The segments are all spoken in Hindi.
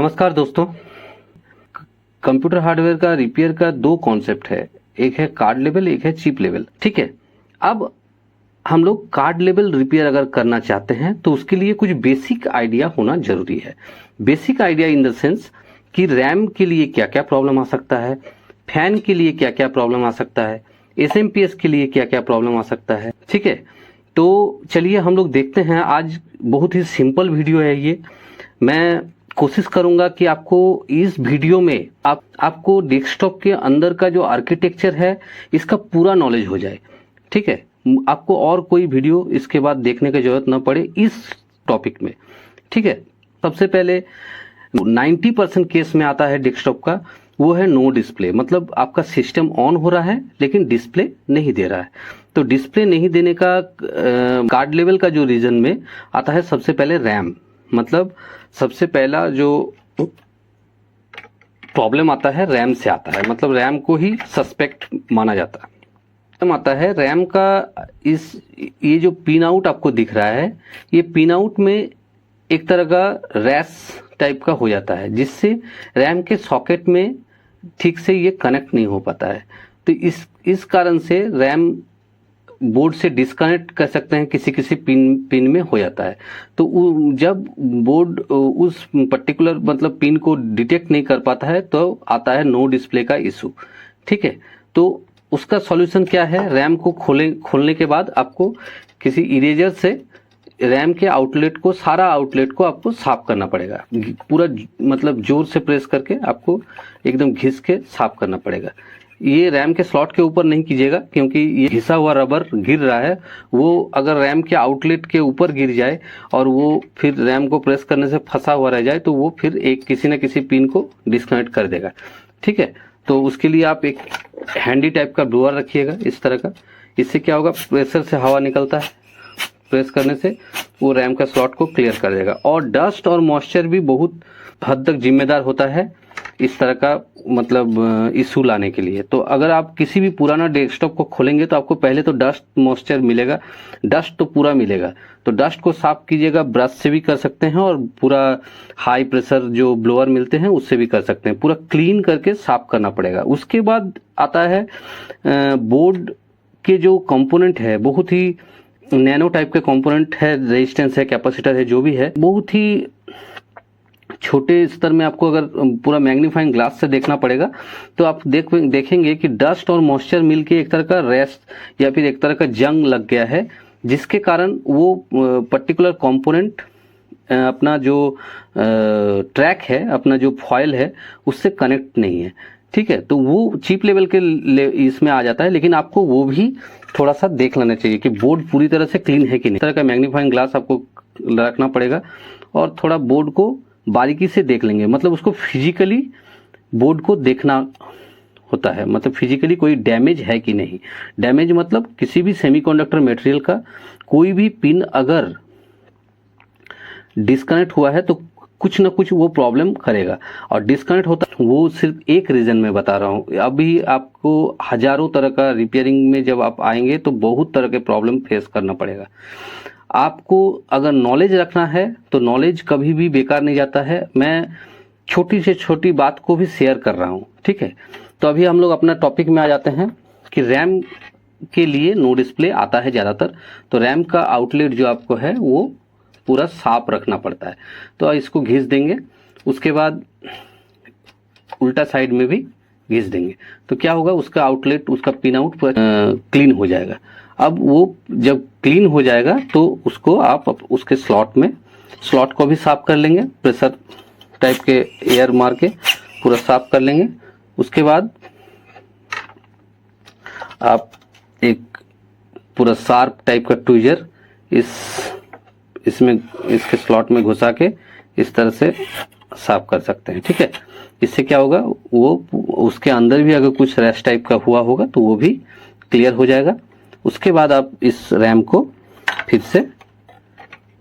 नमस्कार दोस्तों। कंप्यूटर हार्डवेयर का रिपेयर का दो कॉन्सेप्ट है, एक है कार्ड लेवल, एक है चिप लेवल। ठीक है, अब हम लोग कार्ड लेवल रिपेयर अगर करना चाहते हैं तो उसके लिए कुछ बेसिक आइडिया होना जरूरी है। Basic idea in the sense कि रैम के लिए क्या क्या प्रॉब्लम आ सकता है, फैन के लिए क्या क्या प्रॉब्लम आ सकता है, एसएमपीएस के लिए क्या क्या प्रॉब्लम आ सकता है। ठीक है, तो चलिए हम लोग देखते हैं। आज बहुत ही सिंपल वीडियो है ये। मैं कोशिश करूंगा कि आपको इस वीडियो में आपको डेस्कटॉप के अंदर का जो आर्किटेक्चर है इसका पूरा नॉलेज हो जाए। ठीक है, आपको और कोई वीडियो इसके बाद देखने की जरूरत ना पड़े इस टॉपिक में। ठीक है, सबसे पहले 90% केस में आता है डेस्कटॉप का, वो है नो डिस्प्ले। मतलब आपका सिस्टम ऑन हो रहा है लेकिन डिस्प्ले नहीं दे रहा है। तो डिस्प्ले नहीं देने का कार्ड लेवल का जो रीजन में आता है, सबसे पहले रैम। मतलब सबसे पहला जो प्रॉब्लम आता है रैम से आता है, मतलब रैम को ही सस्पेक्ट माना जाता है। आता है रैम का ये जो पिन आउट आपको दिख रहा है, ये पिन आउट में एक तरह का रैश टाइप का हो जाता है, जिससे रैम के सॉकेट में ठीक से ये कनेक्ट नहीं हो पाता है। तो इस कारण से रैम बोर्ड से डिस्कनेक्ट कर सकते हैं, किसी किसी पिन में हो जाता है। तो जब बोर्ड उस पर्टिकुलर मतलब पिन को डिटेक्ट नहीं कर पाता है तो आता है नो डिस्प्ले का इशू। ठीक है, तो उसका सॉल्यूशन क्या है? रैम को खोलने के बाद आपको किसी इरेजर से रैम के आउटलेट को, सारा आउटलेट को आपको साफ करना पड़ेगा। पूरा मतलब जोर से प्रेस करके आपको एकदम घिस के साफ करना पड़ेगा। ये रैम के स्लॉट के ऊपर नहीं कीजिएगा, क्योंकि ये घिसा हुआ रबर गिर रहा है, वो अगर रैम के आउटलेट के ऊपर गिर जाए और वो फिर रैम को प्रेस करने से फंसा हुआ रह जाए तो वो फिर किसी न किसी पिन को डिस्कनेक्ट कर देगा। ठीक है, तो उसके लिए आप एक हैंडी टाइप का ब्लोअर रखिएगा इस तरह का। इससे क्या होगा, प्रेशर से हवा निकलता है, प्रेस करने से वो रैम का स्लॉट को क्लियर कर देगा। और डस्ट और मॉइस्चर भी बहुत हद तक जिम्मेदार होता है इस तरह का मतलब इशू लाने के लिए। तो अगर आप किसी भी पुराना डेस्कटॉप को खोलेंगे तो आपको पहले तो डस्ट मॉइस्चर मिलेगा, डस्ट तो पूरा मिलेगा। तो डस्ट को साफ कीजिएगा, ब्रश से भी कर सकते हैं और पूरा हाई प्रेशर जो ब्लोअर मिलते हैं उससे भी कर सकते हैं। पूरा क्लीन करके साफ करना पड़ेगा। उसके बाद आता है बोर्ड के जो कंपोनेंट है, बहुत ही नैनो टाइप के कंपोनेंट है, रेजिस्टेंस है, कैपेसिटर है, जो भी है, बहुत ही छोटे स्तर में आपको अगर पूरा मैग्नीफाइंग ग्लास से देखना पड़ेगा तो आप देखेंगे कि डस्ट और मॉइस्चर मिलके एक तरह का रेस्ट या फिर एक तरह का जंग लग गया है, जिसके कारण वो पर्टिकुलर कंपोनेंट अपना जो ट्रैक है, अपना जो फॉयल है, उससे कनेक्ट नहीं है। ठीक है, तो वो चिप लेवल के इसमें आ जाता है, लेकिन आपको वो भी थोड़ा सा देख लेना चाहिए कि बोर्ड पूरी तरह से क्लीन है कि नहीं। इस तरह का मैग्नीफाइंग ग्लास आपको रखना पड़ेगा और थोड़ा बोर्ड को बारीकी से देख लेंगे। मतलब उसको फिजिकली बोर्ड को देखना होता है, मतलब फिजिकली कोई डैमेज है कि नहीं। डैमेज मतलब किसी भी सेमीकंडक्टर मटेरियल का कोई भी पिन अगर डिस्कनेक्ट हुआ है तो कुछ ना कुछ वो प्रॉब्लम करेगा। और डिस्कनेक्ट होता है वो सिर्फ एक रीजन में बता रहा हूँ। अभी आपको हजारों तरह का रिपेयरिंग में जब आप आएंगे तो बहुत तरह के प्रॉब्लम फेस करना पड़ेगा। आपको अगर नॉलेज रखना है तो नॉलेज कभी भी बेकार नहीं जाता है। मैं छोटी से छोटी बात को भी शेयर कर रहा हूँ। ठीक है, तो अभी हम लोग अपना टॉपिक में आ जाते हैं कि रैम के लिए नो डिस्प्ले आता है ज़्यादातर। तो रैम का आउटलेट जो आपको है वो पूरा साफ रखना पड़ता है। तो इसको घिस देंगे, उसके बाद उल्टा साइड में भी घिस देंगे तो क्या होगा, उसका आउटलेट, उसका पिन आउट क्लीन हो जाएगा। अब वो जब क्लीन हो जाएगा तो उसको आप उसके स्लॉट को भी साफ कर लेंगे, प्रेशर टाइप के एयर मार के पूरा साफ कर लेंगे। उसके बाद आप एक पूरा शार्प टाइप का ट्वीजर इसके स्लॉट में घुसा के इस तरह से साफ कर सकते हैं। ठीक है, इससे क्या होगा, वो उसके अंदर भी अगर कुछ रैश टाइप का हुआ होगा तो वो भी क्लियर हो जाएगा। उसके बाद आप इस रैम को फिर से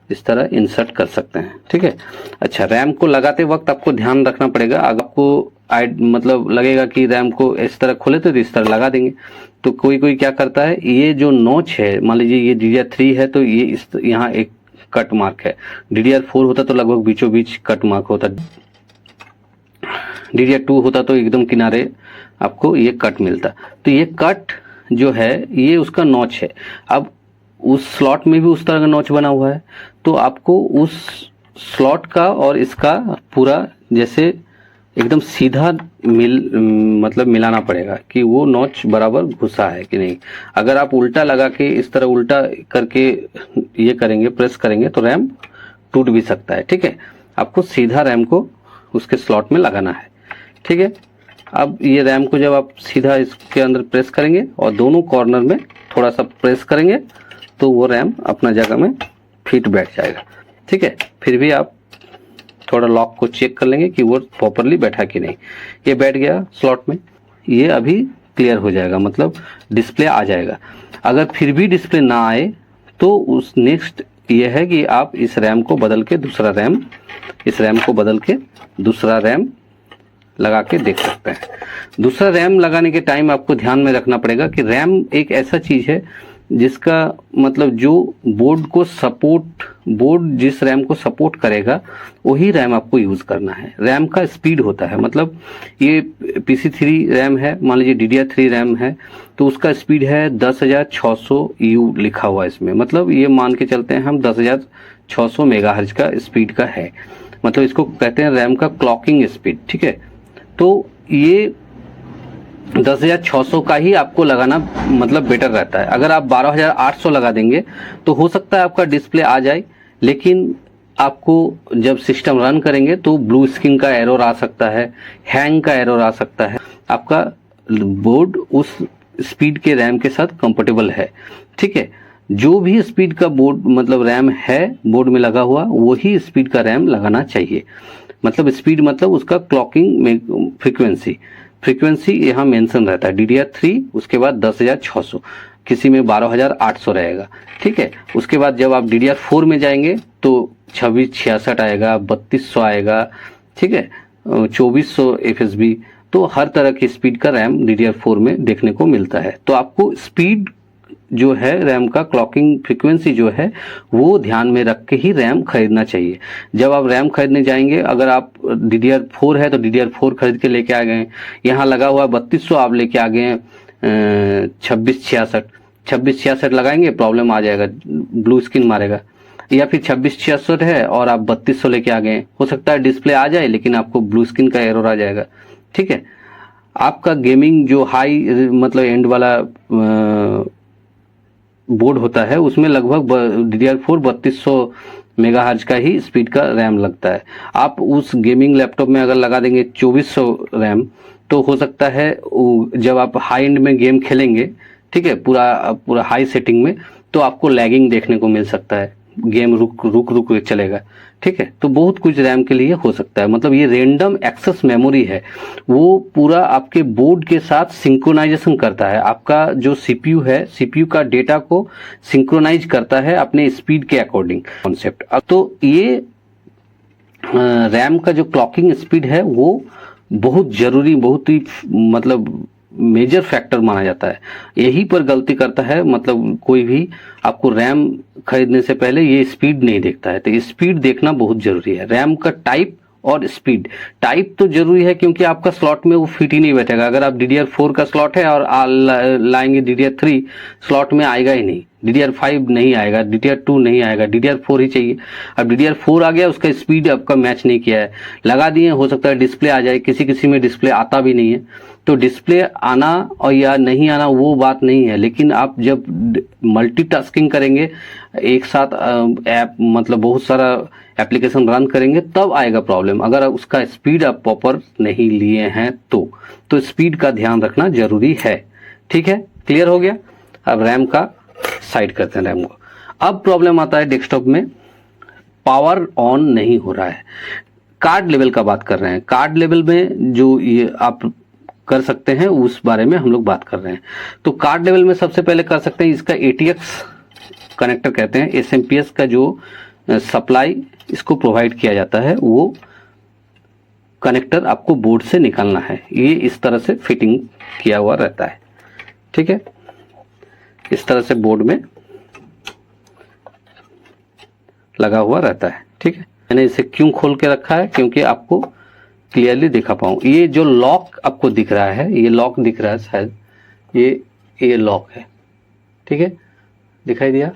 इस तरह इंसर्ट कर सकते हैं। ठीक है, अच्छा, रैम को लगाते वक्त आपको ध्यान रखना पड़ेगा। अगर आपको मतलब लगेगा कि रैम को इस तरह खोले तो इस तरह लगा देंगे, तो कोई क्या करता है, ये जो नोच है, मान लीजिए ये DDR3 है तो ये यहाँ एक कट मार्क है, DDR4 होता तो लगभग बीचों बीच कट मार्क होता। DDR2 होता तो एकदम किनारे आपको ये कट मिलता। तो ये कट जो है ये उसका नॉच है। अब उस स्लॉट में भी उस तरह का नॉच बना हुआ है, तो आपको उस स्लॉट का और इसका पूरा जैसे एकदम सीधा मतलब मिलाना पड़ेगा कि वो नॉच बराबर घुसा है कि नहीं। अगर आप उल्टा लगा के इस तरह उल्टा करके ये करेंगे, प्रेस करेंगे, तो रैम टूट भी सकता है। ठीक है, आपको सीधा रैम को उसके स्लॉट में लगाना है। ठीक है, अब ये रैम को जब आप सीधा इसके अंदर प्रेस करेंगे और दोनों कॉर्नर में थोड़ा सा प्रेस करेंगे तो वो रैम अपना जगह में फिट बैठ जाएगा। ठीक है, फिर भी आप थोड़ा लॉक को चेक कर लेंगे कि वो प्रॉपरली बैठा कि नहीं। ये बैठ गया स्लॉट में, ये अभी क्लियर हो जाएगा, मतलब डिस्प्ले आ जाएगा। अगर फिर भी डिस्प्ले ना आए तो उस नेक्स्ट ये है कि आप इस रैम को बदल के दूसरा रैम, इस रैम को बदल के दूसरा रैम लगा के देख सकते हैं। दूसरा रैम लगाने के टाइम आपको ध्यान में रखना पड़ेगा कि रैम एक ऐसा चीज है जिसका मतलब जो बोर्ड को सपोर्ट, बोर्ड जिस रैम को सपोर्ट करेगा वही रैम आपको यूज करना है। रैम का स्पीड होता है, मतलब ये PC3 रैम है, मान लीजिए DDR3 रैम है, तो उसका स्पीड है 10,600 U लिखा हुआ है इसमें, मतलब ये मान के चलते हैं हम 10,600 मेगाहर्ट्ज का स्पीड का है, मतलब इसको कहते हैं रैम का क्लॉकिंग स्पीड। ठीक है, तो ये 10,600 का ही आपको लगाना मतलब बेटर रहता है। अगर आप 12,800 लगा देंगे तो हो सकता है आपका डिस्प्ले आ जाए, लेकिन आपको जब सिस्टम रन करेंगे तो ब्लू स्क्रीन का एरर आ सकता है, हैंग का एरर आ सकता है। आपका बोर्ड उस स्पीड के रैम के साथ कंफर्टेबल है। ठीक है, जो भी स्पीड का बोर्ड मतलब रैम है बोर्ड में लगा हुआ वही स्पीड का रैम लगाना चाहिए। मतलब स्पीड मतलब उसका क्लॉकिंग में फ्रीक्वेंसी यहाँ मेंशन रहता है। DDR3 उसके बाद 10,600, किसी में 12,800 रहेगा। ठीक है, उसके बाद जब आप DDR4 में जाएंगे तो 2666 आएगा, 3200 आएगा। ठीक है, 2400 FSB, तो हर तरह की स्पीड का रैम DDR4 में देखने को मिलता है। तो आपको स्पीड जो है रैम का, क्लॉकिंग फ्रीक्वेंसी जो है वो ध्यान में रख के ही रैम खरीदना चाहिए। जब आप रैम खरीदने जाएंगे, अगर आप DDR4 है तो DDR4 खरीद के लेके आ गए, यहाँ लगा हुआ 3200 आप लेके आ गए 2666 लगाएंगे, प्रॉब्लम आ जाएगा, ब्लू स्क्रीन मारेगा। या फिर 2666 है और आप 3200 लेके आ गए, हो सकता है डिस्प्ले आ जाए लेकिन आपको ब्लू स्क्रीन का एरर आ जाएगा। ठीक है, आपका गेमिंग जो हाई मतलब एंड वाला बोर्ड होता है उसमें लगभग DDR4 3200 मेगाहर्ट्ज का ही स्पीड का रैम लगता है। आप उस गेमिंग लैपटॉप में अगर लगा देंगे 2400 रैम, तो हो सकता है जब आप हाई एंड में गेम खेलेंगे, ठीक है, पूरा हाई सेटिंग में, तो आपको लैगिंग देखने को मिल सकता है, गेम रुक के चलेगा। ठीक है, तो बहुत कुछ रैम के लिए हो सकता है। मतलब ये रैंडम एक्सेस मेमोरी है, वो पूरा आपके बोर्ड के साथ सिंक्रोनाइजेशन करता है। आपका जो CPU है, CPU का डेटा को सिंक्रोनाइज करता है अपने स्पीड के अकॉर्डिंग कॉन्सेप्ट। अब तो ये रैम का जो क्लॉकिंग स्पीड है वो बहुत जरूरी, बहुत ही मतलब मेजर फैक्टर माना जाता है। यही पर गलती करता है, मतलब कोई भी आपको रैम खरीदने से पहले ये स्पीड नहीं देखता है। तो स्पीड देखना बहुत जरूरी है। रैम का टाइप और स्पीड, टाइप तो जरूरी है क्योंकि आपका स्लॉट में वो फिट ही नहीं बैठेगा। अगर आप DDR4 का स्लॉट है और लाएंगे DDR3, स्लॉट में आएगा ही नहीं। DDR5 नहीं आएगा, DDR2 नहीं आएगा, DDR4 ही चाहिए। अब DDR4 आ गया, उसका स्पीड आपका मैच नहीं किया है, लगा दिए, हो सकता है डिस्प्ले आ जाए, किसी में डिस्प्ले आता भी नहीं है। तो डिस्प्ले आना और या नहीं आना वो बात नहीं है, लेकिन आप जब मल्टीटास्किंग करेंगे, एक साथ ऐप मतलब बहुत सारा एप्लीकेशन रन करेंगे, तब आएगा प्रॉब्लम। अगर उसका स्पीड आप प्रॉपर नहीं लिए हैं तो स्पीड का ध्यान रखना जरूरी है। ठीक है, क्लियर हो गया। अब रैम का साइड करते हैं रैम को। अब प्रॉब्लम आता है डेस्कटॉप में, पावर ऑन नहीं हो रहा है। कार्ड लेवल का बात कर रहे हैं। कार्ड लेवल में जो ये आप कर सकते हैं उस बारे में हम लोग बात कर रहे हैं। तो कार्ड लेवल में सबसे पहले कर सकते हैं, इसका ATX कनेक्टर कहते हैं, SMPS का जो सप्लाई इसको प्रोवाइड किया जाता है, वो कनेक्टर आपको बोर्ड से निकालना है। ये इस तरह से फिटिंग किया हुआ रहता है। ठीक है, इस तरह से बोर्ड में लगा हुआ रहता है। ठीक है, मैंने इसे क्यों खोल के रखा है, क्योंकि आपको क्लियरली दिखा पाऊँ। ये जो लॉक आपको दिख रहा है, ये लॉक दिख रहा है शायद, ये लॉक है, ठीक है, दिखाई दिया।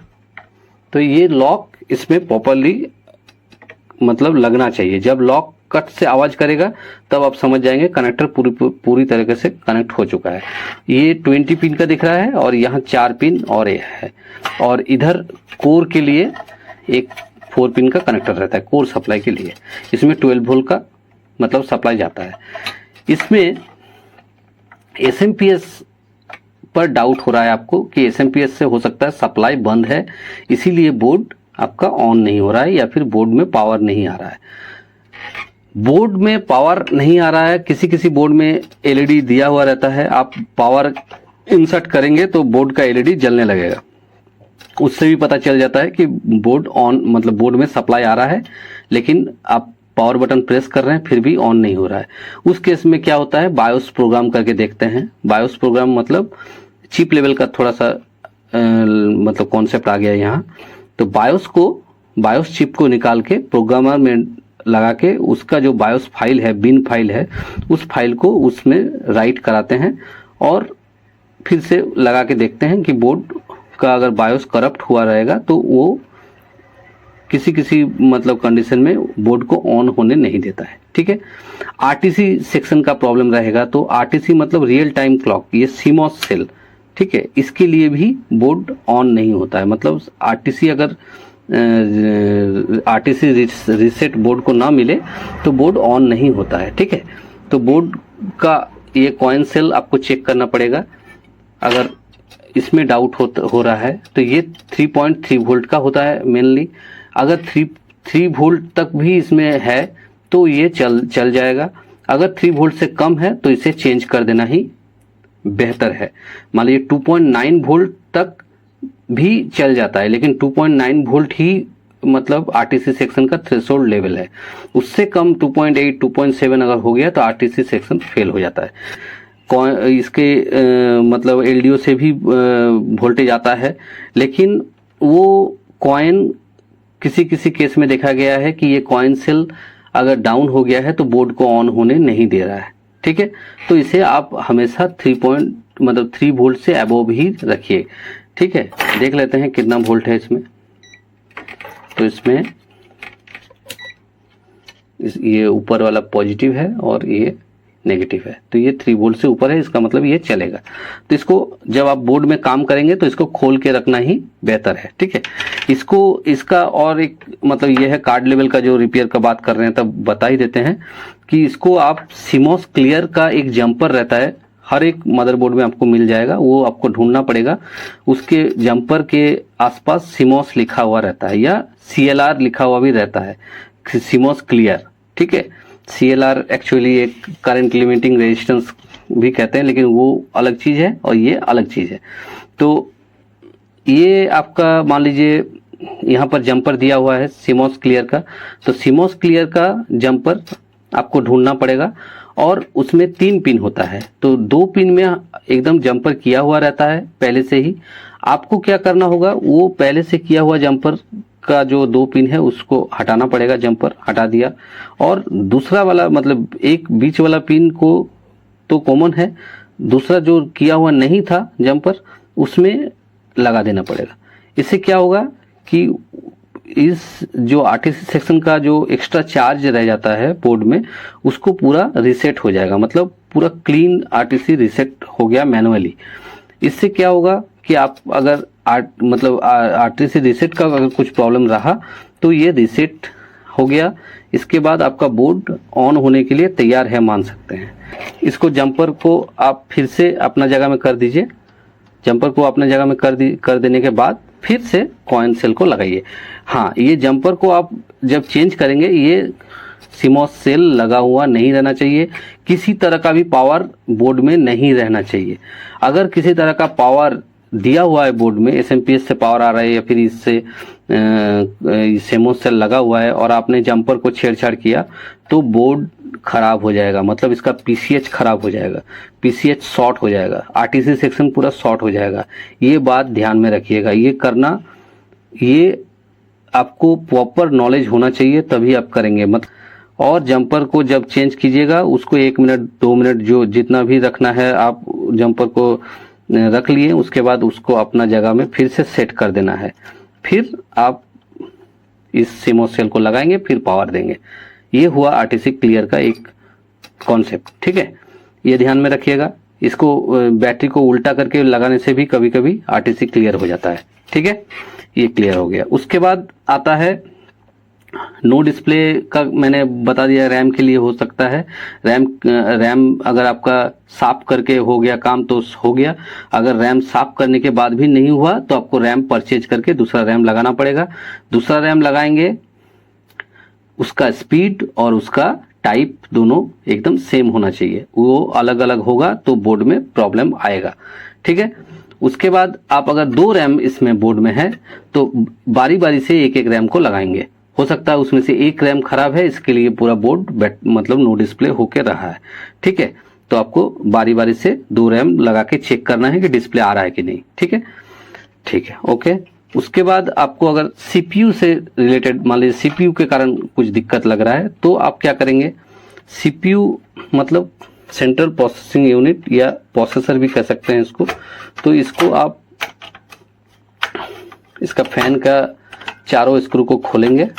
तो ये लॉक इसमें प्रॉपरली मतलब लगना चाहिए। जब लॉक कट से आवाज करेगा तब आप समझ जाएंगे कनेक्टर पूरी तरीके से कनेक्ट हो चुका है। ये 20 पिन का दिख रहा है और यहाँ 4 पिन और ये है, और इधर कोर के लिए एक 4 पिन का कनेक्टर रहता है कोर सप्लाई के लिए। इसमें 12 वोल्ट का मतलब सप्लाई जाता है। इसमें एसएमपीएस पर डाउट हो रहा है आपको कि एसएमपीएस से हो सकता है सप्लाई बंद है, इसीलिए बोर्ड आपका ऑन नहीं हो रहा है या फिर बोर्ड में पावर नहीं आ रहा है। बोर्ड में पावर नहीं आ रहा है, किसी किसी बोर्ड में एलईडी दिया हुआ रहता है, आप पावर इंसर्ट करेंगे तो बोर्ड का एलईडी जलने लगेगा। उससे भी पता चल जाता है कि बोर्ड ऑन मतलब बोर्ड में सप्लाई आ रहा है, लेकिन आप पावर बटन प्रेस कर रहे हैं फिर भी ऑन नहीं हो रहा है। उस केस में क्या होता है, बायोस प्रोग्राम करके देखते हैं। बायोस प्रोग्राम मतलब चिप लेवल का थोड़ा सा मतलब कॉन्सेप्ट आ गया यहाँ। तो बायोस चिप को निकाल के प्रोग्रामर में लगा के उसका जो बायोस फाइल है, बिन फाइल है, उस फाइल को उसमें राइट कराते हैं और फिर से लगा के देखते हैं कि बोर्ड का अगर बायोस करप्ट हुआ रहेगा तो वो किसी मतलब कंडीशन में बोर्ड को ऑन होने नहीं देता है, ठीक है। आरटीसी सेक्शन का प्रॉब्लम रहेगा तो आरटीसी मतलब रियल टाइम क्लॉक, ये सीमॉस सेल, ठीक है, इसके लिए भी बोर्ड ऑन नहीं होता है। मतलब आरटीसी अगर आरटीसी रीसेट बोर्ड को ना मिले तो बोर्ड ऑन नहीं होता है, ठीक है। तो बोर्ड का ये कॉइन सेल आपको चेक करना पड़ेगा। अगर इसमें डाउट हो रहा है तो ये 3.3 वोल्ट का होता है मेनली। अगर 3 वोल्ट तक भी इसमें है तो ये चल जाएगा। अगर 3 वोल्ट से कम है तो इसे चेंज कर देना ही बेहतर है। मान लीजिए 2.9 वोल्ट तक भी चल जाता है, लेकिन 2.9 वोल्ट ही मतलब आरटीसी सेक्शन का थ्रेशोल्ड लेवल है। उससे कम 2.8 2.7 अगर हो गया तो आरटीसी सेक्शन फेल हो जाता है। इसके मतलब एलडीओ से भी वोल्टेज आता है, लेकिन वो कॉइन किसी केस में देखा गया है कि ये कॉइन सेल अगर डाउन हो गया है तो बोर्ड को ऑन होने नहीं दे रहा है, ठीक है। तो इसे आप हमेशा 3 वोल्ट से अबोव ही रखिए, ठीक है। देख लेते हैं कितना वोल्ट है इसमें। तो इसमें ये ऊपर वाला पॉजिटिव है और ये नेगेटिव है, तो ये 3 वोल्ट से ऊपर है, इसका मतलब ये चलेगा। तो इसको जब आप बोर्ड में काम करेंगे तो इसको खोल के रखना ही बेहतर है, ठीक है। इसका और एक मतलब ये है कार्ड लेवल का, जो रिपेयर का बात कर रहे हैं तब बता ही देते हैं कि इसको आप सीमॉस क्लियर का एक जंपर रहता है, हर एक मदरबोर्ड में आपको मिल जाएगा, वो आपको ढूंढना पड़ेगा। उसके जंपर के आसपास सीमॉस लिखा हुआ रहता है या CLR लिखा हुआ भी रहता है, सीमॉस क्लियर, ठीक है। CLR एक्चुअली एक करंट लिमिटिंग रेजिस्टेंस भी कहते हैं, लेकिन वो अलग चीज है और ये अलग चीज है। तो ये आपका मान लीजिए यहाँ पर जंपर दिया हुआ है सीमॉस क्लियर का, तो सीमॉस क्लियर का जंपर आपको ढूंढना पड़ेगा और उसमें 3 पिन होता है। तो 2 पिन में एकदम जंपर किया हुआ रहता है पहले से ही। आपको क्या करना होगा, वो पहले से किया हुआ जंपर का जो 2 पिन है उसको हटाना पड़ेगा, जंपर हटा दिया, और दूसरा वाला मतलब एक बीच वाला पिन को तो कॉमन है, दूसरा जो किया हुआ नहीं था जंपर उसमें लगा देना पड़ेगा। इससे क्या होगा कि इस जो आरटीसी सेक्शन का जो एक्स्ट्रा चार्ज रह जाता है बोर्ड में, उसको पूरा रीसेट हो जाएगा, मतलब पूरा क्लीन आरटीसी रीसेट हो गया मैनुअली। इससे क्या होगा कि आप अगर मतलब आरटीसी रीसेट का अगर कुछ प्रॉब्लम रहा तो ये रीसेट हो गया। इसके बाद आपका बोर्ड ऑन होने के लिए तैयार है मान सकते हैं। इसको जंपर को आप फिर से अपना जगह में कर दीजिए। जंपर को अपने जगह में कर देने के बाद फिर से कॉइन सेल को लगाइए। हाँ, ये जंपर को आप जब चेंज करेंगे ये सीमॉस सेल लगा हुआ नहीं रहना चाहिए, किसी तरह का भी पावर बोर्ड में नहीं रहना चाहिए। अगर किसी तरह का पावर दिया हुआ है बोर्ड में, एसएमपीएस से पावर आ रहा है या फिर इससे सीमॉस सेल लगा हुआ है और आपने जंपर को छेड़छाड़ किया तो बोर्ड खराब हो जाएगा, मतलब इसका पीसीएच खराब हो जाएगा, पीसीएच शॉर्ट हो जाएगा, आरटीसी सेक्शन पूरा शॉर्ट हो जाएगा। ये बात ध्यान में रखिएगा। ये आपको प्रॉपर नॉलेज होना चाहिए तभी आप करेंगे। मतलब और जंपर को जब चेंज कीजिएगा उसको 1 मिनट 2 मिनट जो जितना भी रखना है आप जंपर को रख लिए, उसके बाद उसको अपना जगह में फिर से सेट कर देना है। फिर आप इस सीमोस सेल को लगाएंगे, फिर पावर देंगे। ये हुआ आरटीसी क्लियर का एक कॉन्सेप्ट, ठीक है। ये ध्यान में रखिएगा। इसको बैटरी को उल्टा करके लगाने से भी कभी कभी आरटीसी क्लियर हो जाता है, ठीक है। ये क्लियर हो गया। उसके बाद आता है नो डिस्प्ले का, मैंने बता दिया रैम के लिए हो सकता है। रैम अगर आपका साफ करके हो गया काम तो हो गया, अगर रैम साफ करने के बाद भी नहीं हुआ तो आपको रैम परचेज करके दूसरा रैम लगाना पड़ेगा। दूसरा रैम लगाएंगे, उसका स्पीड और उसका टाइप दोनों एकदम सेम होना चाहिए। वो अलग अलग होगा तो बोर्ड में प्रॉब्लम आएगा, ठीक है। उसके बाद आप अगर 2 रैम इसमें बोर्ड में है तो बारी बारी से एक एक रैम को लगाएंगे। हो सकता है उसमें से एक रैम खराब है, इसके लिए पूरा बोर्ड मतलब नो डिस्प्ले होके रहा है, ठीक है। तो आपको बारी बारी से 2 रैम लगा के चेक करना है कि डिस्प्ले आ रहा है कि नहीं, ठीक है, ठीक है, ओके। उसके बाद आपको अगर सीपीयू से रिलेटेड, मान लीजिए सीपीयू के कारण कुछ दिक्कत लग रहा है, तो आप क्या करेंगे, सीपीयू मतलब सेंट्रल प्रोसेसिंग यूनिट या प्रोसेसर भी कह सकते हैं इसको। तो इसको आप इसका फैन का चारों स्क्रू को खोलेंगे,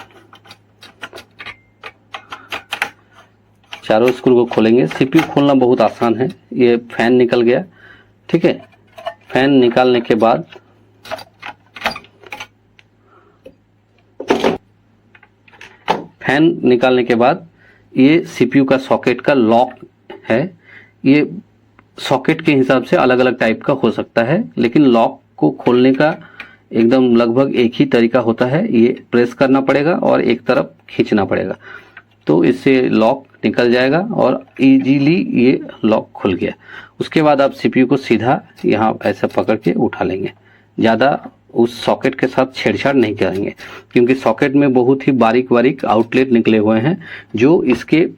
चारों स्क्रू को खोलेंगे। सीपीयू खोलना बहुत आसान है। ये फैन निकल गया, ठीक है। फैन निकालने के बाद ये सीपीयू का सॉकेट का लॉक है। ये सॉकेट के हिसाब से अलग अलग टाइप का हो सकता है, लेकिन लॉक को खोलने का एकदम लगभग एक ही तरीका होता है। ये प्रेस करना पड़ेगा और एक तरफ खींचना पड़ेगा, तो इससे लॉक निकल जाएगा और इजीली ये लॉक खुल गया। उसके बाद आप सीपीयू को सीधा यहाँ ऐसा पकड़ के उठा लेंगे। ज़्यादा उस सॉकेट के साथ छेड़छाड़ नहीं करेंगे, क्योंकि सॉकेट में बहुत ही बारीक बारीक आउटलेट निकले हुए हैं जो इसके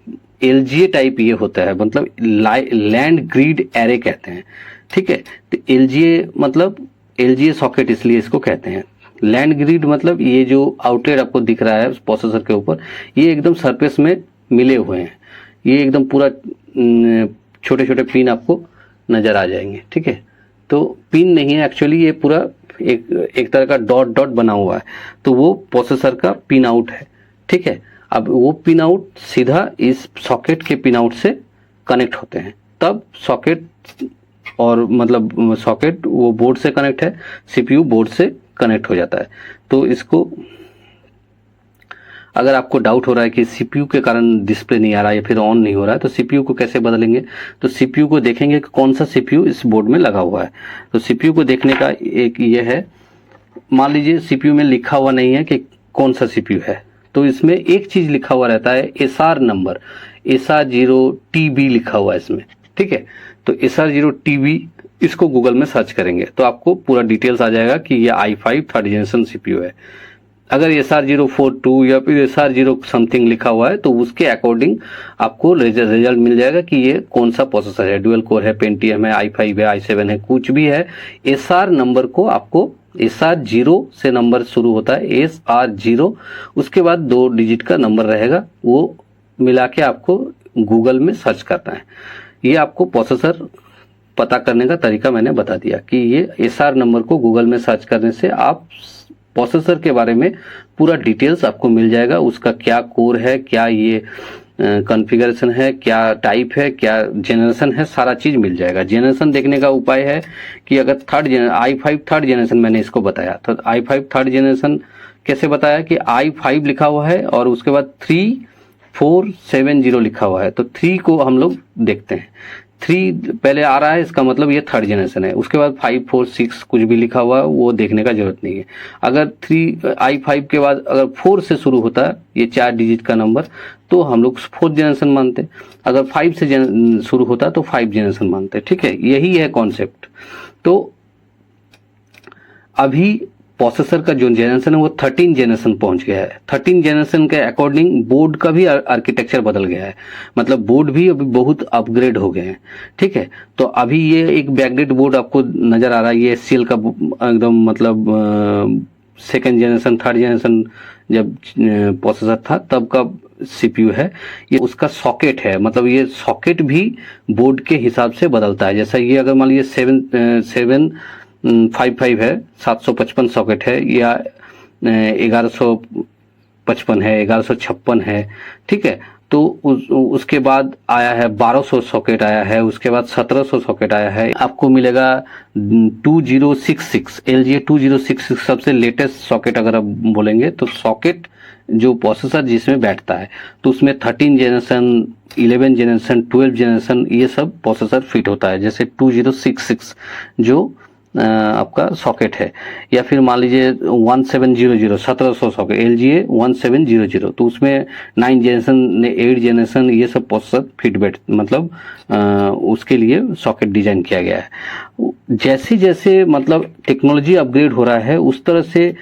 एलजीए टाइप ये होता है, मतलब लैंड ग्रिड एरे कहते हैं, ठीक है। तो एलजीए मतलब एलजीए सॉकेट इसलिए इसको कहते हैं। लैंड ग्रिड मतलब ये जो आउटलेट आपको दिख रहा है प्रोसेसर के ऊपर, ये एकदम सरफेस में मिले हुए हैं। ये एकदम पूरा छोटे छोटे पिन आपको नजर आ जाएंगे, ठीक है। तो पिन नहीं है एक्चुअली, ये पूरा एक तरह का डॉट डॉट बना हुआ है, तो वो प्रोसेसर का पिन आउट है, ठीक है। अब वो पिन आउट सीधा इस सॉकेट के पिन आउट से कनेक्ट होते हैं, तब सॉकेट और मतलब सॉकेट वो बोर्ड से कनेक्ट है, सीपीयू बोर्ड से कनेक्ट हो जाता है। तो इसको अगर आपको डाउट हो रहा है कि सीपीयू के कारण डिस्प्ले नहीं आ रहा है या फिर ऑन नहीं हो रहा है, तो सीपीयू को कैसे बदलेंगे, तो सीपीयू को देखेंगे कि कौन सा सीपीयू इस बोर्ड में लगा हुआ है। तो सीपीयू को देखने का एक ये है, मान लीजिए सीपीयू में लिखा हुआ नहीं है कि कौन सा सीपीयू है, तो इसमें एक चीज लिखा हुआ रहता है SR नंबर, SR0TB लिखा हुआ है इसमें, ठीक है। तो SR0TB इसको गूगल में सर्च करेंगे तो आपको पूरा डिटेल्स आ जाएगा कि ये i5 थर्ड जनरेशन सीपीयू है। अगर SR042 या फिर SR0 समथिंग लिखा हुआ है तो उसके अकॉर्डिंग आपको रिजल्ट मिल जाएगा कि ये कौन सा प्रोसेसर है, डुअल कोर है, पेंटियम है, i5 है, i7 है, कुछ भी है। SR नंबर को आपको SR0 से नंबर शुरू होता है, SR0, उसके बाद 2 डिजिट का नंबर रहेगा, वो मिला के आपको गूगल में सर्च करना है। ये आपको प्रोसेसर पता करने का तरीका मैंने बता दिया कि ये SR नंबर को गूगल में सर्च करने से आप प्रोसेसर के बारे में पूरा डिटेल्स आपको मिल जाएगा। उसका क्या कोर है, क्या ये कॉन्फ़िगरेशन है, क्या टाइप है, क्या जनरेशन है, सारा चीज मिल जाएगा। जनरेशन देखने का उपाय है कि अगर i5 थर्ड जनरेशन मैंने इसको बताया, तो i5 थर्ड जनरेशन कैसे बताया कि i5 लिखा हुआ है और उसके बाद 3470 लिखा हुआ है, तो 3 को हम लोग देखते हैं। 3 पहले आ रहा है, इसका मतलब ये थर्ड जनरेशन है। उसके बाद 5, 4, 6 कुछ भी लिखा हुआ है वो देखने का जरूरत नहीं है। अगर i5 के बाद अगर 4 से शुरू होता है ये 4 डिजिट का नंबर, तो हम लोग 4th जनरेशन मानते हैं। अगर 5 से शुरू होता है तो 5 जनरेशन मानते हैं, ठीक है। यही है कॉन्सेप्ट। तो अभी प्रोसेसर का जो जनरेशन है वो 13 जनरेशन पहुंच गया है। 13 जनरेशन के अकॉर्डिंग बोर्ड का भी आर्किटेक्चर बदल गया है, मतलब बोर्ड भी अभी बहुत अपग्रेड हो गए हैं, ठीक है। तो अभी ये एक बैकडेट बोर्ड आपको नजर आ रहा है, ये SCL का एकदम मतलब 2nd जनरेशन 3rd जनरेशन जब प्रोसेसर था तब का सीपीयू है, ये उसका सॉकेट है, मतलब ये सॉकेट भी बोर्ड के हिसाब से बदलता है। जैसा ये अगर मान लीजिए 755 है, 755 सॉकेट है, या 1155 है, 1156 है, ठीक है। तो उसके बाद आया है 1200 सॉकेट आया है, उसके बाद 1700 सॉकेट आया है। आपको मिलेगा 2066 LGA 2066 सबसे लेटेस्ट सॉकेट। अगर आप बोलेंगे तो सॉकेट जो प्रोसेसर जिसमें बैठता है, तो उसमें 13 जनरेशन, 11 जनरेशन, 12 जनरेशन ये सब प्रोसेसर फिट होता है। जैसे 2066 जो आपका सॉकेट है, या फिर मान लीजिए 1700 1700 सॉकेट LGA 1700, तो उसमें 9 जनरेशन, 8 जनरेशन ये सब प्रोसेसर फिट बैठ, मतलब उसके लिए सॉकेट डिजाइन किया गया है। जैसे जैसे मतलब टेक्नोलॉजी अपग्रेड हो रहा है, उस तरह से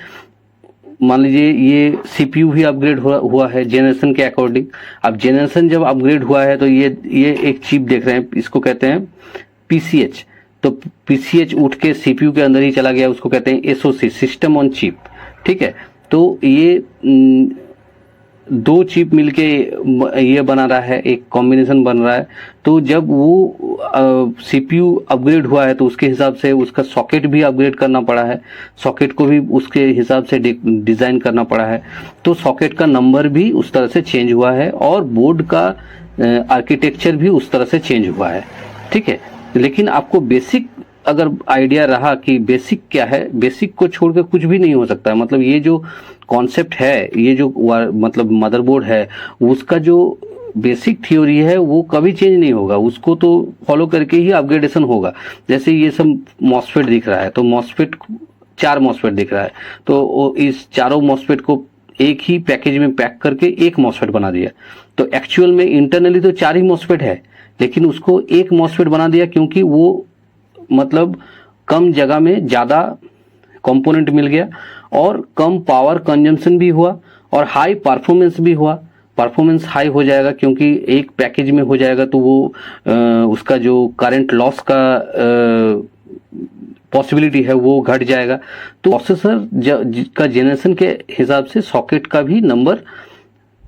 मान लीजिए ये सीपीयू भी अपग्रेड हुआ है जेनरेशन के अकॉर्डिंग। अब जेनरेशन जब अपग्रेड हुआ है तो ये एक चिप देख रहे हैं, इसको कहते हैं पीसीएच। तो पीसीएच उठ के सीपीयू के अंदर ही चला गया, उसको कहते हैं एसओसी, सिस्टम ऑन चिप, ठीक है। तो ये दो चिप मिलके ये बना रहा है, एक कॉम्बिनेशन बन रहा है। तो जब वो सीपीयू अपग्रेड हुआ है तो उसके हिसाब से उसका सॉकेट भी अपग्रेड करना पड़ा है, सॉकेट को भी उसके हिसाब से डिजाइन करना पड़ा है। तो सॉकेट का नंबर भी उस तरह से चेंज हुआ है और बोर्ड का आर्किटेक्चर भी उस तरह से चेंज हुआ है, ठीक है। लेकिन आपको बेसिक अगर आइडिया रहा कि बेसिक क्या है, बेसिक को छोड़कर कुछ भी नहीं हो सकता है। मतलब ये जो कॉन्सेप्ट है, ये जो मतलब मदरबोर्ड है, उसका जो बेसिक थ्योरी है वो कभी चेंज नहीं होगा, उसको तो फॉलो करके ही अपग्रेडेशन होगा। जैसे ये सब मॉसफेट दिख रहा है, तो मॉसफेट 4 मॉसफेट दिख रहा है, तो इस चारों मॉसफेट को एक ही पैकेज में पैक करके एक मॉसफेट बना दिया। तो एक्चुअल में इंटरनली तो 4 ही मॉसफेट है, लेकिन उसको एक मॉसफेट बना दिया क्योंकि वो मतलब कम जगह में ज़्यादा कंपोनेंट मिल गया और कम पावर कंजम्पशन भी हुआ और हाई परफॉर्मेंस भी हुआ। परफॉर्मेंस हाई हो जाएगा क्योंकि एक पैकेज में हो जाएगा, तो वो उसका जो करंट लॉस का पॉसिबिलिटी है वो घट जाएगा। तो प्रोसेसर का जेनरेशन के हिसाब से सॉकेट का भी नंबर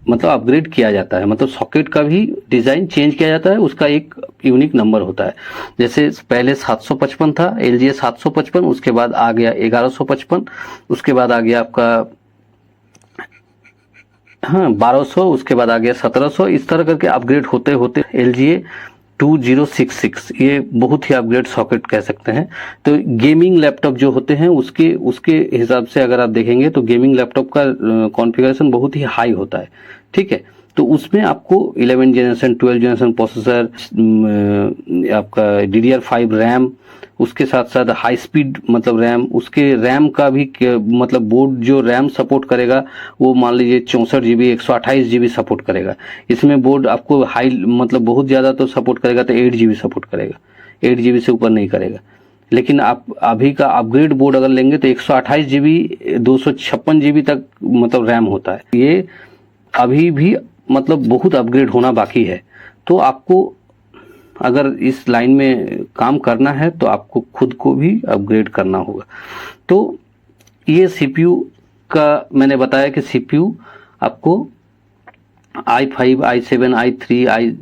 मतलब अपग्रेड किया जाता है, मतलब सॉकेट का भी डिजाइन चेंज किया जाता है, उसका एक यूनिक नंबर होता है। जैसे पहले 755 था LGA 755, उसके बाद आ गया 1155, उसके बाद आ गया आपका 1200, उसके बाद आ गया 1700। इस तरह करके अपग्रेड होते होते LGA 2066 ये बहुत ही अपग्रेड सॉकेट कह सकते हैं। तो गेमिंग लैपटॉप जो होते हैं उसके हिसाब से अगर आप देखेंगे तो गेमिंग लैपटॉप का कॉन्फ़िगरेशन बहुत ही हाई होता है, ठीक है। तो उसमें आपको 11 जनरेशन 12 जनरेशन प्रोसेसर, आपका DDR5 रैम, उसके साथ साथ हाई स्पीड मतलब रैम, उसके रैम का भी मतलब बोर्ड जो रैम सपोर्ट करेगा वो मान लीजिए 64 GB 128 GB सपोर्ट करेगा। इसमें बोर्ड आपको हाई मतलब बहुत ज़्यादा तो सपोर्ट करेगा तो 8 GB सपोर्ट करेगा, 8 GB से ऊपर नहीं करेगा। लेकिन आप अभी का अपग्रेड बोर्ड अगर लेंगे तो 128 GB 256 GB तक मतलब रैम होता है। ये अभी भी मतलब बहुत अपग्रेड होना बाकी है। तो आपको अगर इस लाइन में काम करना है तो आपको खुद को भी अपग्रेड करना होगा। तो ये सीपीयू का मैंने बताया कि सीपीयू आपको i5, i7, i3,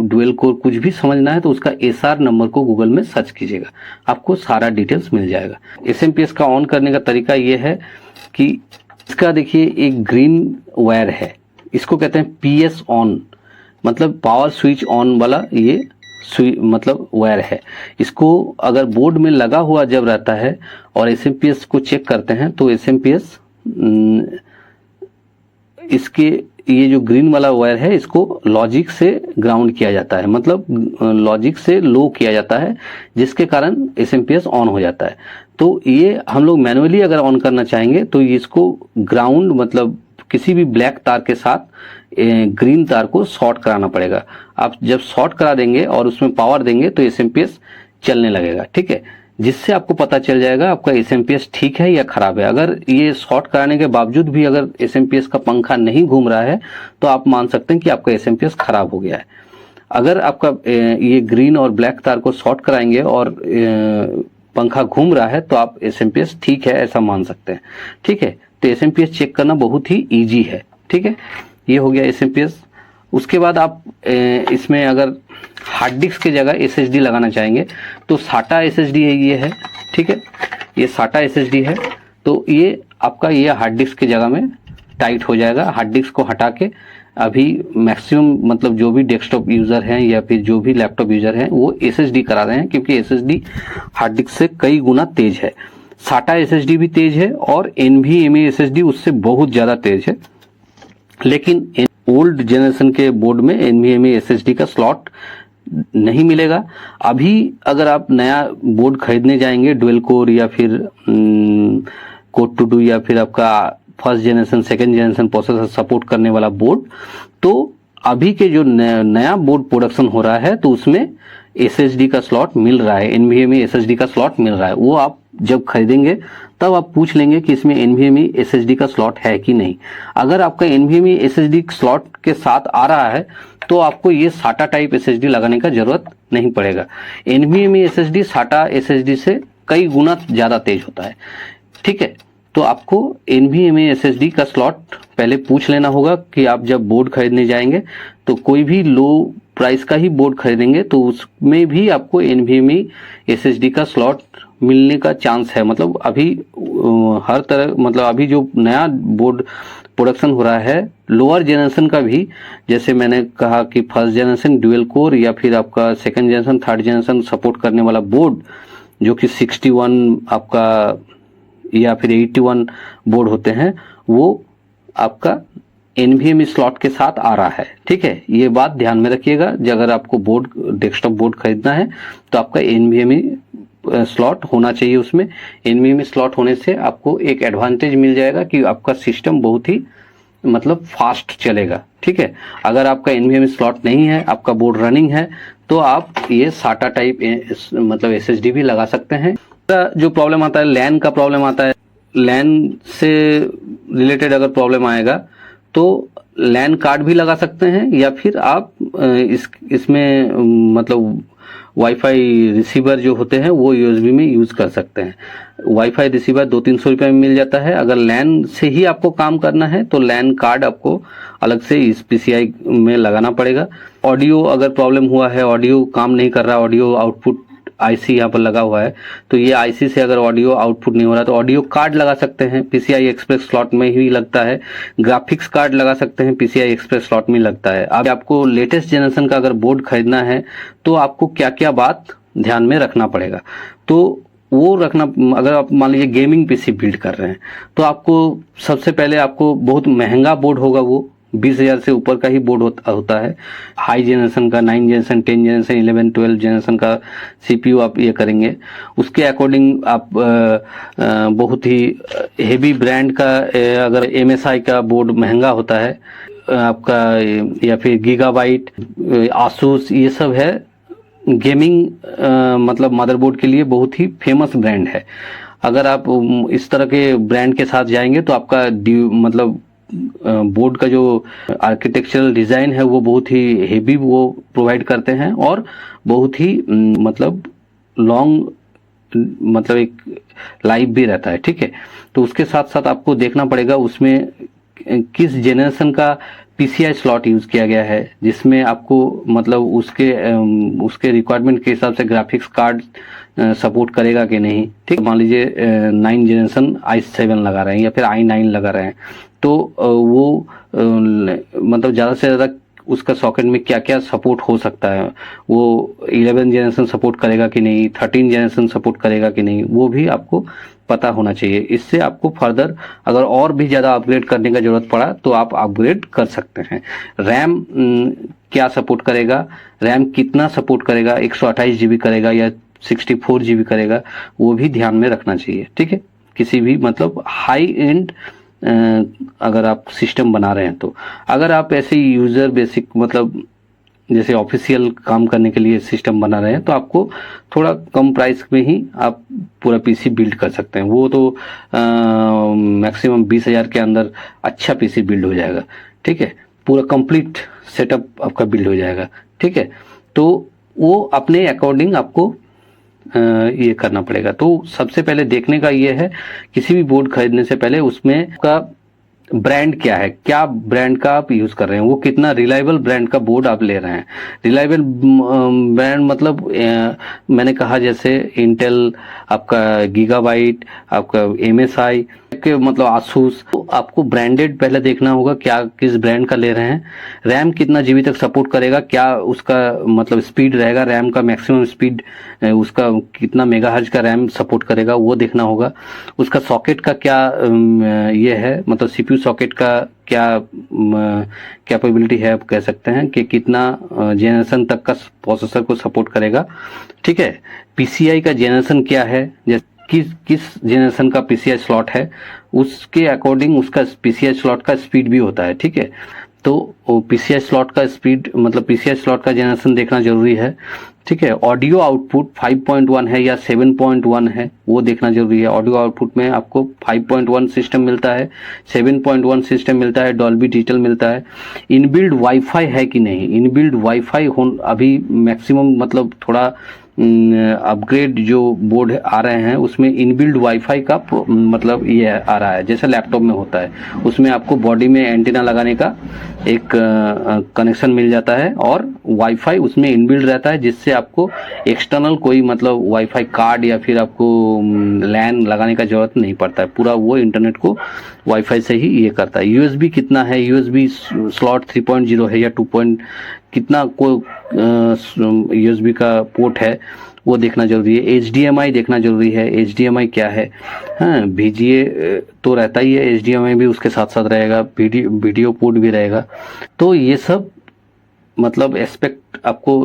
dual core कुछ भी समझना है तो उसका SR नंबर को गूगल में सर्च कीजिएगा, आपको सारा डिटेल्स मिल जाएगा। SMPS का ऑन करने का तरीका ये है कि इसका देखिए एक ग्रीन वायर है, इसको कहते हैं PS ऑन, मतलब पावर स्विच ऑन वाला ये मतलब वायर है। इसको अगर बोर्ड में लगा हुआ जब रहता है और SMPS को चेक करते हैं तो SMPS इसके ये जो ग्रीन वाला वायर है इसको लॉजिक से ग्राउंड किया जाता है, मतलब लॉजिक से लो किया जाता है, जिसके कारण SMPS ऑन हो जाता है। तो ये हम लोग मैनुअली अगर ऑन करना चाहेंगे तो इसको ग्राउंड मतलब किसी भी ब्लैक तार के साथ ग्रीन तार को शॉर्ट कराना पड़ेगा। आप जब शॉर्ट करा देंगे और उसमें पावर देंगे तो SMPS चलने लगेगा, ठीक है, जिससे आपको पता चल जाएगा आपका SMPS ठीक है या खराब है। अगर ये शॉर्ट कराने के बावजूद भी अगर SMPS का पंखा नहीं घूम रहा है तो आप मान सकते हैं कि आपका SMPS खराब हो गया है। अगर आपका ये ग्रीन और ब्लैक तार को शॉर्ट कराएंगे और पंखा घूम रहा है तो आप SMPS ठीक है ऐसा मान सकते हैं, ठीक है। तो SMPS चेक करना बहुत ही ईजी है, ठीक है। ये हो गया SMPS। उसके बाद आप इसमें अगर हार्ड डिस्क की जगह SSD लगाना चाहेंगे तो SATA SSD ये है, ठीक है, ये SATA SSD है। तो ये आपका ये हार्ड डिस्क की जगह में टाइट हो जाएगा। हार्ड डिस्क को हटा के अभी मैक्सिमम मतलब जो भी डेस्कटॉप यूज़र हैं या फिर जो भी लैपटॉप यूज़र हैं वो SSD करा रहे हैं, क्योंकि SSD हार्ड डिस्क से कई गुना तेज है। SATA SSD भी तेज है और NVMe SSD उससे बहुत ज़्यादा तेज है, लेकिन ओल्ड जनरेशन के बोर्ड में NVMe SSD का स्लॉट नहीं मिलेगा। अभी अगर आप नया बोर्ड खरीदने जाएंगे डुअल कोर या फिर कोर टू डू या फिर आपका first generation second generation processor support करने वाला बोर्ड, तो अभी के जो नया बोर्ड प्रोडक्शन हो रहा है तो उसमें SSD का स्लॉट मिल रहा है, NVMe SSD का स्लॉट मिल रहा है। वो आप जब खरीदेंगे तब आप पूछ लेंगे कि इसमें NVMe SSD का स्लॉट है कि नहीं। अगर आपका NVMe SSD स्लॉट के साथ आ रहा है तो आपको ये SATA टाइप SSD लगाने का जरूरत नहीं पड़ेगा। NVMe SSD SATA SSD से कई गुना ज़्यादा तेज होता है, ठीक है। तो आपको NVMe SSD का स्लॉट पहले पूछ लेना होगा कि आप जब बोर्ड खरीदने जाएंगे तो कोई भी लो प्राइस का ही बोर्ड खरीदेंगे तो उसमें भी आपको NVMe SSD का स्लॉट मिलने का चांस है। मतलब अभी हर तरह मतलब अभी जो नया बोर्ड प्रोडक्शन हो रहा है लोअर जनरेशन का भी, जैसे मैंने कहा कि फर्स्ट जनरेशन डुअल कोर या फिर आपका second generation third generation support करने वाला बोर्ड जो कि 61 आपका या फिर 81 बोर्ड होते हैं, वो आपका NVMe स्लॉट के साथ आ रहा है, ठीक है। ये बात ध्यान में रखिएगा। अगर आपको बोर्ड डेस्कटॉप बोर्ड खरीदना है तो आपका NVMe स्लॉट होना चाहिए। उसमें NVMe स्लॉट होने से आपको एक एडवांटेज मिल जाएगा कि आपका सिस्टम बहुत ही मतलब फास्ट चलेगा, ठीक है। अगर आपका NVMe स्लॉट नहीं है, आपका बोर्ड रनिंग है, तो आप ये SATA टाइप मतलब SSD भी लगा सकते हैं। जो प्रॉब्लम आता है लैन का प्रॉब्लम आता है, लैन से रिलेटेड अगर प्रॉब्लम आएगा तो लैन कार्ड भी लगा सकते हैं या फिर आप इसमें मतलब वाईफाई रिसीवर जो होते हैं वो USB में यूज़ कर सकते हैं। वाईफाई रिसीवर 200-300 रुपये में मिल जाता है। अगर लैन से ही आपको काम करना है तो लैन कार्ड आपको अलग से इस PCI में लगाना पड़ेगा। ऑडियो अगर प्रॉब्लम हुआ है, ऑडियो काम नहीं कर रहा, ऑडियो आउटपुट IC यहाँ पर लगा हुआ है, तो ये IC से अगर ऑडियो आउटपुट नहीं हो रहा तो ऑडियो कार्ड लगा सकते हैं, PCI एक्सप्रेस स्लॉट में ही लगता है। ग्राफिक्स कार्ड लगा सकते हैं, PCI एक्सप्रेस स्लॉट में लगता है। अब आपको लेटेस्ट जनरेशन का अगर बोर्ड खरीदना है तो आपको क्या क्या बात ध्यान में रखना पड़ेगा, तो वो रखना। अगर आप मान लीजिए गेमिंग PC बिल्ड कर रहे हैं तो आपको सबसे पहले आपको बहुत महंगा बोर्ड होगा, वो 20,000 से ऊपर का ही बोर्ड होता है। हाई जनरेशन का 9 जनरेशन 10 जनरेशन 11 12 जनरेशन का CPU आप ये करेंगे, उसके अकॉर्डिंग आप बहुत ही हेवी ब्रांड का अगर MSI का बोर्ड महंगा होता है आपका, या फिर गीगाबाइट आसूस, ये सब है गेमिंग मतलब मदरबोर्ड के लिए बहुत ही फेमस ब्रांड है। अगर आप इस तरह के ब्रांड के साथ जाएंगे तो आपका मतलब बोर्ड का जो आर्किटेक्चरल डिज़ाइन है वो बहुत ही हेवी वो प्रोवाइड करते हैं और बहुत ही मतलब लॉन्ग मतलब एक लाइफ भी रहता है, ठीक है। तो उसके साथ साथ आपको देखना पड़ेगा उसमें किस जेनरेशन का PCI स्लॉट यूज़ किया गया है, जिसमें आपको मतलब उसके रिक्वायरमेंट के हिसाब से ग्राफिक्स कार्ड सपोर्ट करेगा कि नहीं, ठीक। मान लीजिए 9 जनरेशन i7 लगा रहे हैं या फिर i9 लगा रहे हैं तो वो मतलब ज़्यादा से ज़्यादा उसका सॉकेट में क्या क्या सपोर्ट हो सकता है, वो 11 जनरेशन सपोर्ट करेगा कि नहीं, 13 जनरेशन सपोर्ट करेगा कि नहीं, वो भी आपको पता होना चाहिए। इससे आपको फर्दर अगर और भी ज़्यादा अपग्रेड करने का ज़रूरत पड़ा तो आप अपग्रेड कर सकते हैं। रैम क्या सपोर्ट करेगा, रैम कितना सपोर्ट करेगा, 128 GB करेगा या 64 GB करेगा, वो भी ध्यान में रखना चाहिए, ठीक है। किसी भी मतलब हाई एंड अगर आप सिस्टम बना रहे हैं तो अगर आप ऐसे यूज़र बेसिक मतलब जैसे ऑफिशियल काम करने के लिए सिस्टम बना रहे हैं तो आपको थोड़ा कम प्राइस में ही आप पूरा PC बिल्ड कर सकते हैं। वो तो मैक्सिमम 20,000 के अंदर अच्छा PC बिल्ड हो जाएगा, ठीक है। पूरा कंप्लीट सेटअप आपका बिल्ड हो जाएगा, ठीक है। तो वो अपने अकॉर्डिंग आपको ये करना पड़ेगा। तो सबसे पहले देखने का ये है किसी भी बोर्ड खरीदने से पहले उसमें का ब्रांड क्या है, क्या ब्रांड का आप यूज कर रहे हैं, वो कितना रिलायबल ब्रांड का बोर्ड आप ले रहे हैं। रिलायबल ब्रांड मतलब मैंने कहा जैसे इंटेल, आपका गीगाबाइट, आपका MSI के मतलब आसूस, तो आपको ब्रांडेड पहले देखना होगा क्या किस ब्रांड का ले रहे हैं। रैम कितना जीबी तक सपोर्ट करेगा, क्या उसका मतलब स्पीड रहेगा, रैम का मैक्सिमम स्पीड उसका कितना मेगाहर्ट्ज का रैम सपोर्ट करेगा वो देखना होगा। उसका सॉकेट का क्या ये है, मतलब CPU सॉकेट का क्या कैपेबिलिटी है, आप कह सकते हैं कि कितना जेनरेशन तक का प्रोसेसर को सपोर्ट करेगा। ठीक है, PCI का जेनरेशन क्या है, जैसे किस जेनरेशन का PCI स्लॉट है, उसके अकॉर्डिंग उसका PCI स्लॉट का स्पीड भी होता है। ठीक है, तो PCI स्लॉट का स्पीड मतलब PCI स्लॉट का जेनरेशन देखना जरूरी है। ठीक है, ऑडियो आउटपुट 5.1 है या 7.1 है वो देखना जरूरी है। ऑडियो आउटपुट में आपको 5.1 सिस्टम मिलता है, 7.1 सिस्टम मिलता है, डॉल्बी डिजिटल मिलता है। इनबिल्ड वाईफाई है कि नहीं, इनबिल्ड वाईफाई अभी मैक्सिमम मतलब थोड़ा अपग्रेड जो बोर्ड आ रहे हैं उसमें इनबिल्ड वाईफाई का मतलब ये आ रहा है, जैसे लैपटॉप में होता है, उसमें आपको बॉडी में एंटीना लगाने का एक कनेक्शन मिल जाता है और वाईफाई उसमें इनबिल्ड रहता है, जिससे आपको एक्सटर्नल कोई मतलब वाईफाई कार्ड या फिर आपको लैन लगाने का जरूरत नहीं पड़ता है। पूरा वो इंटरनेट को वाईफाई से ही ये करता है। USB कितना है, USB स्लॉट 3.0 है या 2. कितना को USB का पोर्ट है वो देखना जरूरी है। HDMI देखना जरूरी है, HDMI क्या है। हाँ, VGA तो रहता ही है, HDMI भी उसके साथ साथ रहेगा, वीडियो पोर्ट भी रहेगा। तो ये सब मतलब एस्पेक्ट आपको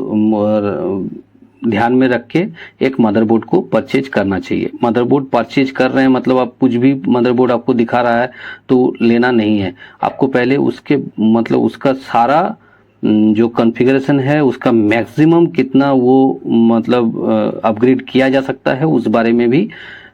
ध्यान में रख के एक मदरबोर्ड को परचेज करना चाहिए। मदरबोर्ड परचेज कर रहे हैं मतलब आप कुछ भी मदरबोर्ड आपको दिखा रहा है तो लेना नहीं है, आपको पहले उसके मतलब उसका सारा जो कॉन्फ़िगरेशन है उसका मैक्सिमम कितना वो मतलब अपग्रेड किया जा सकता है उस बारे में भी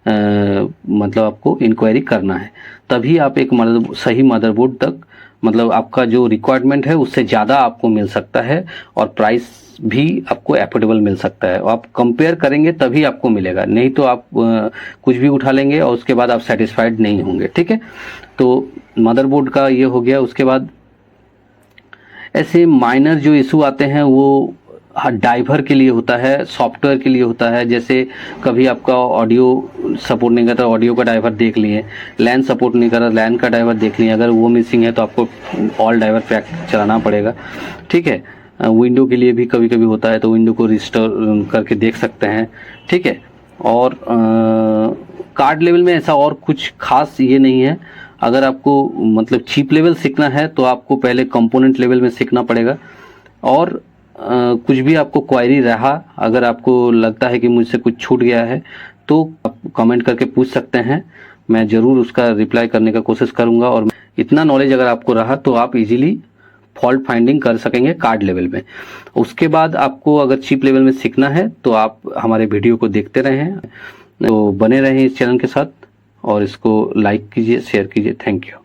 मतलब आपको इंक्वायरी करना है। तभी आप एक सही मदरबोर्ड तक मतलब आपका जो रिक्वायरमेंट है उससे ज़्यादा आपको मिल सकता है और प्राइस भी आपको एफोर्डेबल मिल सकता है। आप कंपेयर करेंगे तभी आपको मिलेगा, नहीं तो आप कुछ भी उठा लेंगे और उसके बाद आप सेटिस्फाइड नहीं होंगे। ठीक है, तो मदरबोर्ड का ये हो गया। उसके बाद ऐसे माइनर जो इशू आते हैं वो ड्राइवर के लिए होता है, सॉफ्टवेयर के लिए होता है। जैसे कभी आपका ऑडियो सपोर्ट नहीं करता, ऑडियो का ड्राइवर देख लिए, लैन सपोर्ट नहीं कर रहा, लैन का ड्राइवर देख लिए, अगर वो मिसिंग है तो आपको ऑल ड्राइवर पैक चलाना पड़ेगा। ठीक है, विंडो के लिए भी कभी कभी होता है तो विंडो को रिस्टोर करके देख सकते हैं। ठीक है, और कार्ड लेवल में ऐसा और कुछ खास ये नहीं है। अगर आपको मतलब चीप लेवल सीखना है तो आपको पहले कंपोनेंट लेवल में सीखना पड़ेगा। और कुछ भी आपको क्वायरी रहा, अगर आपको लगता है कि मुझसे कुछ छूट गया है तो आप कमेंट करके पूछ सकते हैं, मैं ज़रूर उसका रिप्लाई करने का कोशिश करूंगा। और इतना नॉलेज अगर आपको रहा तो आप इजीली फॉल्ट फाइंडिंग कर सकेंगे कार्ड लेवल में। उसके बाद आपको अगर चीप लेवल में सीखना है तो आप हमारे वीडियो को देखते रहें, तो बने रहें इस चैनल के साथ और इसको लाइक कीजिए, शेयर कीजिए। Thank you.